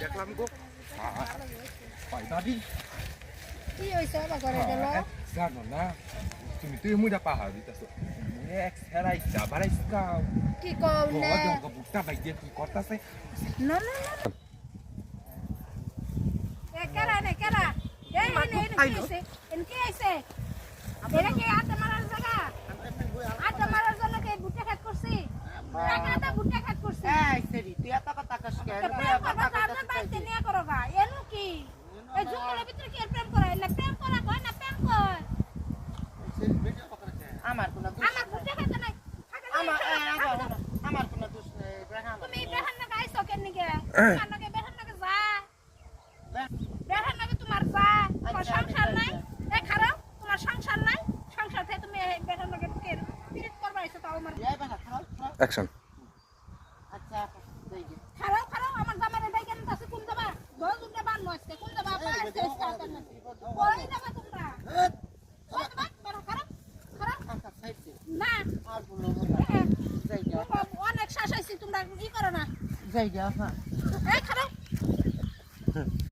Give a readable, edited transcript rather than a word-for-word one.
দেখলাম গো পাইবাদি কি হইছে বাবা করে গেল জানো না তুমি তুই মুইটা পাহাড় দিতেছ এক সেরাই যাবারাই কাও কি কও না গো বুটটা বাইতে কি করতাছে না না না কেরা এই নে এনকে আইছে এরা কি আটা মারার জায়গা আটা মারার জন্য কি বুটটা খাত করছি টাকাটা বুটটা খাত করছি এই সেরি তুই এত কথা কস কেন বাইতে নিয়ে করো গা এনু কি এই জঙ্গলের ভিতরে কি প্রেম করে না প্রেম করা কয় না প্রেম কর আমার কোনো দোষ আমার বুটটা খাইতে নাই আমার কোনো দোষ নেই ব্রাহ্মণ তুমি বেহান না গাইছো কেন নিকে তোমার নাকি বেহান নাকি যা বেহান নাকি তোমার যা তোমার সংসার নাই এ খারাপ তোমার সংসার নাই সংসার থেকে তুমি বেহান নাকি কে পিরিত করবা এসে তাও আমার এই বাবা খাও অ্যাকশন আচ্ছা দেই দে খারাপ আমার জামারে ডাই কেন তাছে কোন যাবা দল দুটা বান নষ্ট কোন যাবা পাইছে কই যাবা তোমরা কই যাবা বড় খারাপ আচ্ছা সাইডে না আর বলো যাই যা অনেক শাসাইছি তোমরা ই করো না যাই যা এই খারাপ